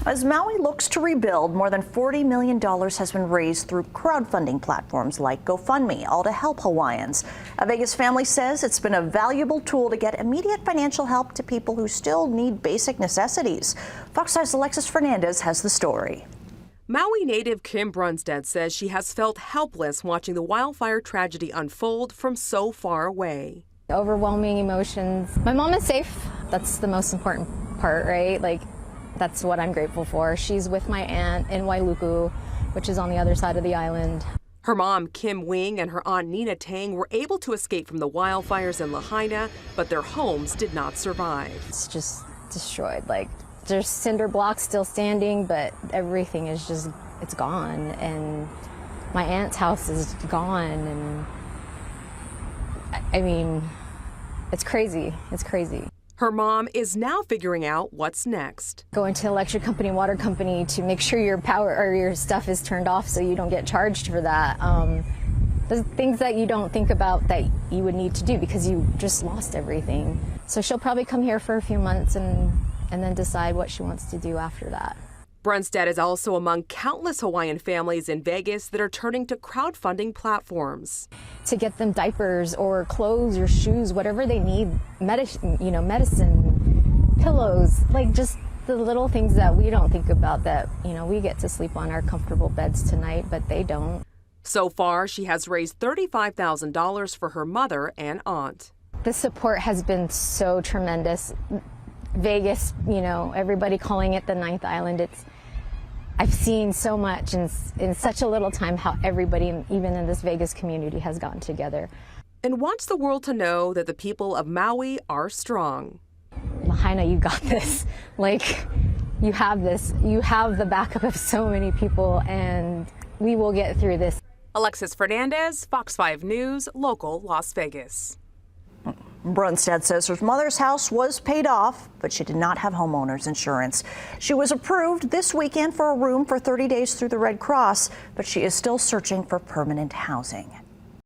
As Maui looks to rebuild, more than $40 million has been raised through crowdfunding platforms like GoFundMe, all to help Hawaiians. A Vegas family says it's been a valuable tool to get immediate financial help to people who still need basic necessities. Fox 5's Alexis Fernandez has the story. Maui native Kim Brunstad says she has felt helpless watching the wildfire tragedy unfold from so far away. Overwhelming emotions. My mom is safe. That's the most important part, right? That's what I'm grateful for. She's with my aunt in Wailuku, which is on the other side of the island. Her mom, Kim Wing, and her aunt, Nina Tang, were able to escape from the wildfires in Lahaina, but their homes did not survive. It's just destroyed. There's cinder blocks still standing, but everything is just, it's gone. And my aunt's house is gone. And I mean, it's crazy. It's crazy. Her mom is now figuring out what's next. Going to electric company, water company to make sure your power or your stuff is turned off so you don't get charged for that. There's things that you don't think about that you would need to do because you just lost everything. So she'll probably come here for a few months and then decide what she wants to do after that. Brunstad is also among countless Hawaiian families in Vegas that are turning to crowdfunding platforms to get them diapers or clothes or shoes, whatever they need, medicine, pillows, just the little things that we don't think about that, we get to sleep on our comfortable beds tonight, but they don't. So far, she has raised $35,000 for her mother and aunt. The support has been so tremendous. Vegas, everybody calling it the ninth island. I've seen so much in such a little time how everybody, even in this Vegas community, has gotten together. And wants the world to know that the people of Maui are strong. Lahaina, you got this. You have this. You have the backup of so many people, and we will get through this. Alexis Fernandez, Fox 5 News, local Las Vegas. Brunstad says her mother's house was paid off, but she did not have homeowners insurance. She was approved this weekend for a room for 30 days through the Red Cross, but she is still searching for permanent housing.